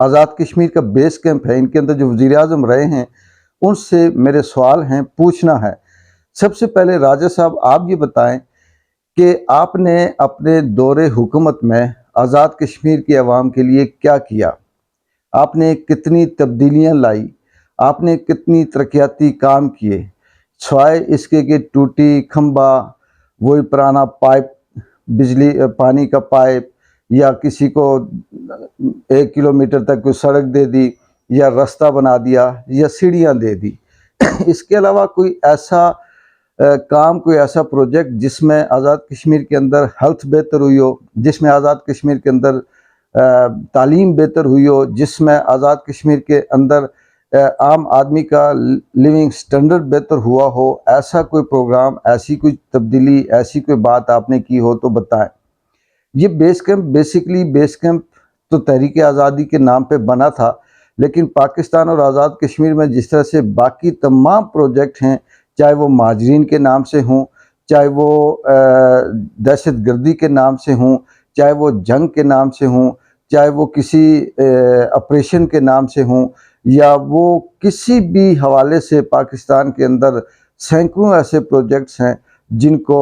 آزاد کشمیر کا base camp ہے، ان کے اندر جو وزیر اعظم رہے ہیں ان سے میرے سوال ہیں، پوچھنا ہے۔ سب سے پہلے راجہ صاحب آپ یہ بتائیں کہ آپ نے اپنے دور حکومت میں آزاد کشمیر کی عوام کے لیے کیا کیا؟ آپ نے کتنی تبدیلیاں لائی؟ آپ نے کتنی ترقیاتی کام کیے؟ سوائے اس کے کہ ٹوٹی کھمبا، وہی پرانا پائپ، بجلی پانی کا پائپ، یا کسی کو 1 کلومیٹر تک کوئی سڑک دے دی، یا رستہ بنا دیا، یا سیڑھیاں دے دی، اس کے علاوہ کوئی ایسا کام، کوئی ایسا پروجیکٹ جس میں آزاد کشمیر کے اندر ہیلتھ بہتر ہوئی ہو، جس میں آزاد کشمیر کے اندر تعلیم بہتر ہوئی ہو، جس میں آزاد کشمیر کے اندر عام آدمی کا لیونگ سٹینڈرڈ بہتر ہوا ہو، ایسا کوئی پروگرام، ایسی کوئی تبدیلی، ایسی کوئی بات آپ نے کی ہو تو بتائیں۔ یہ بیس کیمپ بیس کیمپ تو تحریک آزادی کے نام پہ بنا تھا، لیکن پاکستان اور آزاد کشمیر میں جس طرح سے باقی تمام پروجیکٹ ہیں، چاہے وہ مہاجرین کے نام سے ہوں، چاہے وہ دہشت گردی کے نام سے ہوں، چاہے وہ جنگ کے نام سے ہوں، چاہے وہ کسی آپریشن کے نام سے ہوں، یا وہ کسی بھی حوالے سے پاکستان کے اندر سینکڑوں ایسے پروجیکٹس ہیں جن کو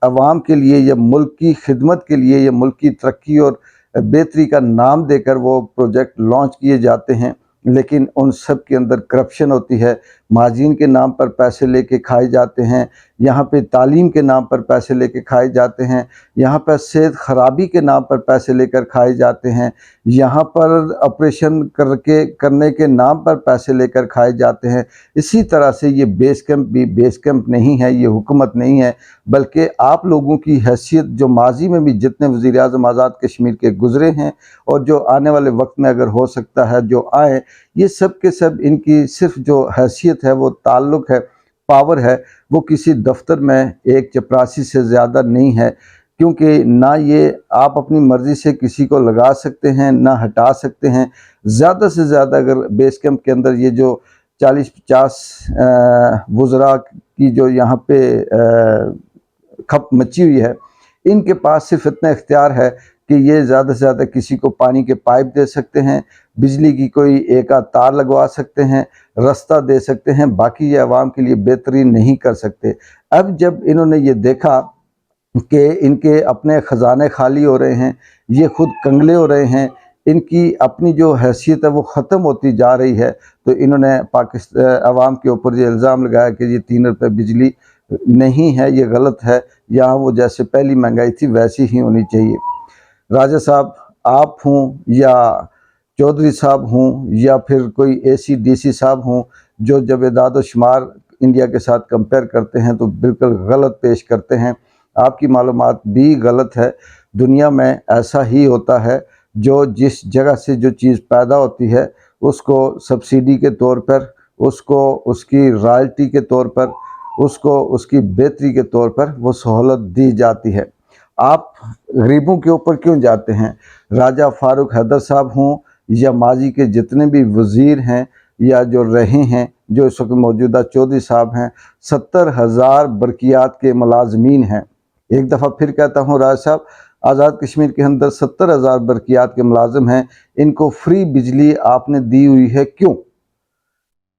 عوام کے لیے یا ملک کی خدمت کے لیے یا ملک کی ترقی اور بہتری کا نام دے کر وہ پروجیکٹ لانچ کیے جاتے ہیں، لیکن ان سب کے اندر کرپشن ہوتی ہے۔ مہاجرین کے نام پر پیسے لے کے کھائے جاتے ہیں، یہاں پہ تعلیم کے نام پر پیسے لے کے کھائے جاتے ہیں، یہاں پر صحت خرابی کے نام پر پیسے لے کر کھائے جاتے ہیں، یہاں پر آپریشن کرنے کے نام پر پیسے لے کر کھائے جاتے ہیں۔ اسی طرح سے یہ بیس کیمپ بھی بیس کیمپ نہیں ہے، یہ حکومت نہیں ہے، بلکہ آپ لوگوں کی حیثیت جو ماضی میں بھی جتنے وزیر اعظم آزاد کشمیر کے گزرے ہیں اور جو آنے والے وقت میں اگر ہو سکتا ہے جو آئیں، یہ سب کے سب ان کی صرف جو حیثیت ہے، وہ تعلق ہے، پاور ہے، وہ کسی دفتر میں ایک چپراسی سے زیادہ نہیں ہے، کیونکہ نہ یہ آپ اپنی مرضی سے کسی کو لگا سکتے ہیں، نہ ہٹا سکتے ہیں۔ زیادہ سے زیادہ اگر بیس کیمپ کے اندر یہ جو 40-50 وزراء کی جو یہاں پہ کھپ مچی ہوئی ہے، ان کے پاس صرف اتنا اختیار ہے کہ یہ زیادہ سے زیادہ کسی کو پانی کے پائپ دے سکتے ہیں، بجلی کی کوئی ایک آدھ تار لگوا سکتے ہیں، رستہ دے سکتے ہیں، باقی یہ عوام کے لیے بہترین نہیں کر سکتے۔ اب جب انہوں نے یہ دیکھا کہ ان کے اپنے خزانے خالی ہو رہے ہیں، یہ خود کنگلے ہو رہے ہیں، ان کی اپنی جو حیثیت ہے وہ ختم ہوتی جا رہی ہے، تو انہوں نے عوام کے اوپر یہ الزام لگایا کہ یہ 3 روپے بجلی نہیں ہے، یہ غلط ہے، یہاں وہ جیسے پہلی مہنگائی تھی ویسی ہی ہونی چاہیے۔ راجہ صاحب آپ ہوں یا چودھری صاحب ہوں یا پھر کوئی ACDC صاحب ہوں، جو جب اعداد و شمار انڈیا کے ساتھ کمپیئر کرتے ہیں تو بالکل غلط پیش کرتے ہیں، آپ کی معلومات بھی غلط ہے۔ دنیا میں ایسا ہی ہوتا ہے، جو جس جگہ سے جو چیز پیدا ہوتی ہے اس کو سبسڈی کے طور پر، اس کو اس کی رائلٹی کے طور پر، اس کو اس کی بہتری کے طور پر وہ سہولت دی جاتی ہے۔ آپ غریبوں کے اوپر کیوں جاتے ہیں؟ راجہ فاروق حیدر صاحب ہوں یا ماضی کے جتنے بھی وزیر ہیں یا جو رہے ہیں، جو اس وقت موجودہ چودھری صاحب ہیں، 70,000 برقیات کے ملازمین ہیں۔ ایک دفعہ پھر کہتا ہوں راجہ صاحب، آزاد کشمیر کے اندر 70,000 برقیات کے ملازم ہیں، ان کو فری بجلی آپ نے دی ہوئی ہے، کیوں؟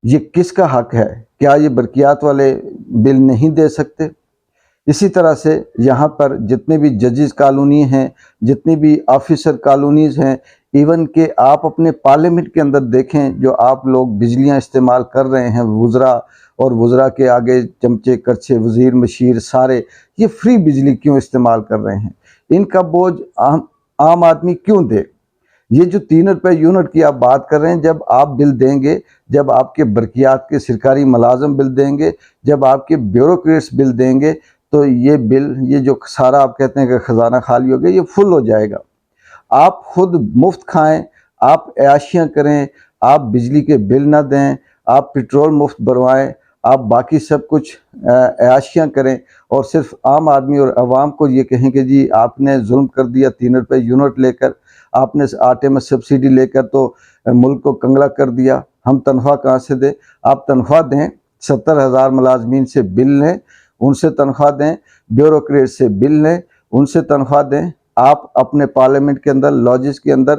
یہ کس کا حق ہے؟ کیا یہ برقیات والے بل نہیں دے سکتے؟ اسی طرح سے یہاں پر جتنے بھی ججز کالونی ہیں، جتنی بھی آفیسر کالونیز ہیں، ایون کہ آپ اپنے پارلیمنٹ کے اندر دیکھیں، جو آپ لوگ بجلیاں استعمال کر رہے ہیں، وزراء اور وزراء کے آگے چمچے کرچے، وزیر مشیر سارے، یہ فری بجلی کیوں استعمال کر رہے ہیں؟ ان کا بوجھ عام آدمی کیوں دے؟ یہ جو 3 روپے یونٹ کی آپ بات کر رہے ہیں، جب آپ بل دیں گے، جب آپ کے برقیات کے سرکاری ملازم بل دیں گے، جب آپ کے بیوروکریٹس بل دیں گے، تو یہ بل، یہ جو سارا آپ کہتے ہیں کہ خزانہ خالی ہو گیا، یہ فل ہو جائے گا۔ آپ خود مفت کھائیں، آپ عیاشیاں کریں، آپ بجلی کے بل نہ دیں، آپ پیٹرول مفت بھروائیں، آپ باقی سب کچھ عیاشیاں کریں، اور صرف عام آدمی اور عوام کو یہ کہیں کہ جی آپ نے ظلم کر دیا، 3 روپے یونٹ لے کر، آپ نے آٹے میں سبسڈی لے کر تو ملک کو کنگلا کر دیا، ہم تنخواہ کہاں سے دیں؟ آپ تنخواہ دیں، 70,000 ملازمین سے بل لیں، ان سے تنخواہ دیں، بیوروکریٹ سے بل لیں، ان سے تنخواہ دیں، آپ اپنے پارلیمنٹ کے اندر، لاجز کے اندر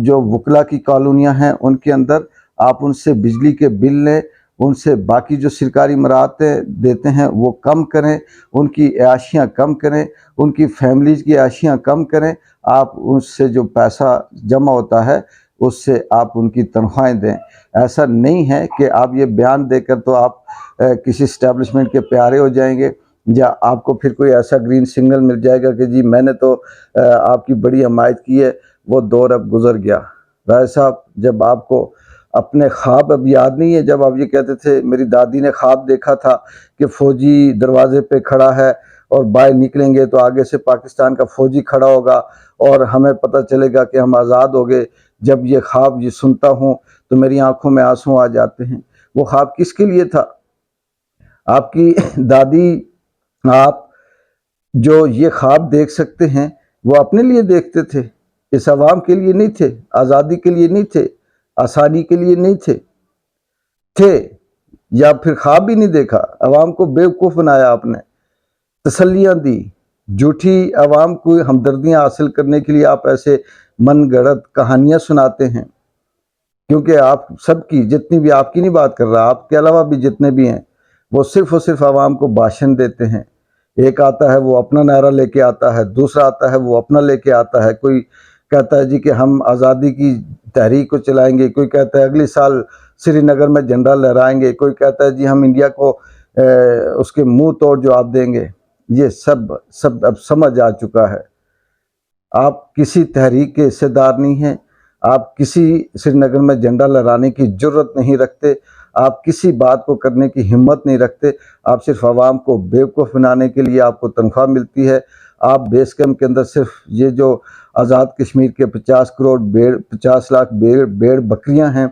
جو وکلا کی کالونیاں ہیں ان کے اندر آپ ان سے بجلی کے بل لیں، ان سے باقی جو سرکاری مراعاتیں دیتے ہیں وہ کم کریں، ان کی عیاشیاں کم کریں، ان کی فیملیز کی عیاشیاں کم کریں۔ آپ ان سے جو پیسہ جمع ہوتا ہے اس سے آپ ان کی تنخواہیں دیں۔ ایسا نہیں ہے کہ آپ یہ بیان دے کر تو آپ کسی اسٹیبلشمنٹ کے پیارے ہو جائیں گے، یا آپ کو پھر کوئی ایسا گرین سگنل مل جائے گا کہ جی میں نے تو آپ کی بڑی حمایت کی ہے، وہ دور اب گزر گیا۔ رائے صاحب، جب آپ کو اپنے خواب اب یاد نہیں ہے، جب آپ یہ کہتے تھے میری دادی نے خواب دیکھا تھا کہ فوجی دروازے پہ کھڑا ہے اور باہر نکلیں گے تو آگے سے پاکستان کا فوجی کھڑا ہوگا اور ہمیں پتہ چلے گا کہ ہم آزاد ہو گئے۔ جب یہ خواب یہ سنتا ہوں تو میری آنکھوں میں آنسو آ جاتے ہیں۔ وہ خواب کس کے لیے تھا؟ آپ کی دادی، آپ جو یہ خواب دیکھ سکتے ہیں وہ اپنے لیے دیکھتے تھے، اس عوام کے لیے نہیں تھے، آزادی کے لیے نہیں تھے، آسانی کے لیے نہیں تھے، یا پھر خواب بھی نہیں دیکھا؟ عوام کو بیوقوف بنایا آپ نے، تسلیاں دی، جھوٹی عوام کو ہمدردیاں حاصل کرنے کے لیے آپ ایسے من گڑت کہانیاں سناتے ہیں۔ کیونکہ آپ سب کی، جتنی بھی، آپ کی نہیں بات کر رہا، آپ کے علاوہ بھی جتنے بھی ہیں، وہ صرف اور صرف عوام کو بھاشن دیتے ہیں۔ ایک آتا ہے وہ اپنا نعرہ لے کے آتا ہے، دوسرا آتا ہے وہ اپنا لے کے آتا ہے، کوئی کہتا ہے جی کہ ہم آزادی کی تحریک کو چلائیں گے، کوئی کہتا ہے اگلی سال سری نگر میں جھنڈا لہرائیں گے، کوئی کہتا ہے جی ہم انڈیا کو اس کے منہ توڑ جواب دیں گے۔ یہ سب اب سمجھ آ چکا ہے۔ آپ کسی تحریک کے حصے دار نہیں ہیں، آپ کسی سری نگر میں جھنڈا لہرانے کی جرت نہیں رکھتے، آپ کسی بات کو کرنے کی ہمت نہیں رکھتے، آپ صرف عوام کو بیوقوف بنانے کے لیے آپ کو تنخواہ ملتی ہے۔ آپ بیس کیمپ کے اندر صرف یہ جو آزاد کشمیر کے 50 لاکھ بیڑ بکریاں ہیں،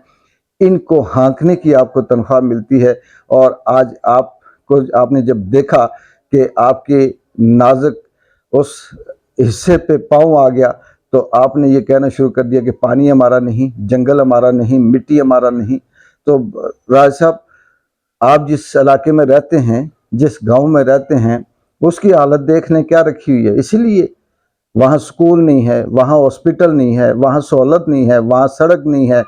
ان کو ہانکنے کی آپ کو تنخواہ ملتی ہے۔ اور آج آپ نے جب دیکھا کہ آپ کے نازک اس حصے پہ پاؤں آ گیا تو آپ نے یہ کہنا شروع کر دیا کہ پانی ہمارا نہیں، جنگل ہمارا نہیں، مٹی ہمارا نہیں۔ تو راج صاحب، آپ جس علاقے میں رہتے ہیں، جس گاؤں میں رہتے ہیں، اس کی حالت دیکھ لیں کیا رکھی ہوئی ہے۔ اسی لیے وہاں سکول نہیں ہے، وہاں ہاسپٹل نہیں ہے، وہاں سہولت نہیں ہے، وہاں سڑک نہیں ہے۔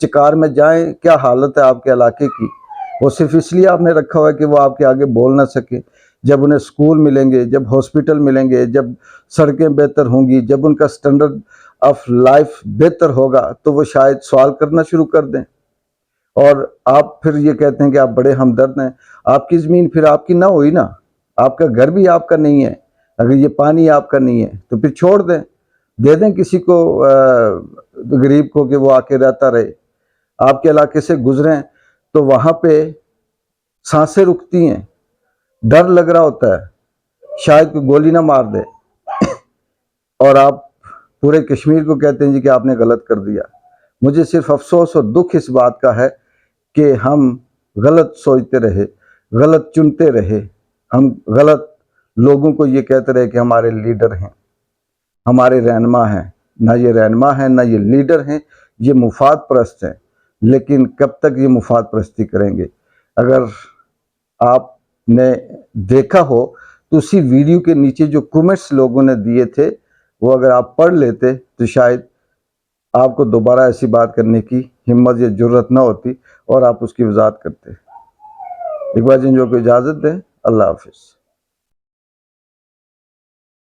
چکار میں جائیں، کیا حالت ہے آپ کے علاقے کی؟ وہ صرف اس لیے آپ نے رکھا ہوا ہے کہ وہ آپ کے آگے بول نہ سکے۔ جب انہیں سکول ملیں گے، جب ہاسپٹل ملیں گے، جب سڑکیں بہتر ہوں گی، جب ان کا سٹینڈرڈ آف لائف بہتر ہوگا تو وہ شاید سوال کرنا شروع کر دیں۔ اور آپ پھر یہ کہتے ہیں کہ آپ بڑے ہمدرد ہیں۔ آپ کی زمین پھر آپ کی نہ ہوئی نا، آپ کا گھر بھی آپ کا نہیں ہے، اگر یہ پانی آپ کا نہیں ہے تو پھر چھوڑ دیں، دے دیں کسی کو، غریب کو، کہ وہ آ کے رہتا رہے۔ آپ کے علاقے سے گزریں تو وہاں پہ سانسیں رکتی ہیں، ڈر لگ رہا ہوتا ہے شاید کوئی گولی نہ مار دے، اور آپ پورے کشمیر کو کہتے ہیں جی کہ آپ نے غلط کر دیا۔ مجھے صرف افسوس اور دکھ اس بات کا ہے کہ ہم غلط سوچتے رہے، غلط چنتے رہے، ہم غلط لوگوں کو یہ کہتے رہے کہ ہمارے لیڈر ہیں، ہمارے رہنما ہیں۔ نہ یہ رہنما ہیں، نہ یہ لیڈر ہیں، یہ مفاد پرست ہیں۔ لیکن کب تک یہ مفاد پرستی کریں گے؟ اگر آپ نے دیکھا ہو تو اسی ویڈیو کے نیچے جو کمنٹس لوگوں نے دیے تھے وہ اگر آپ پڑھ لیتے تو شاید آپ کو دوبارہ ایسی بات کرنے کی ہمت یا جرت نہ ہوتی اور آپ اس کی وضاحت کرتے۔ اقبال جن جو کو اجازت دیں، اللہ حافظ۔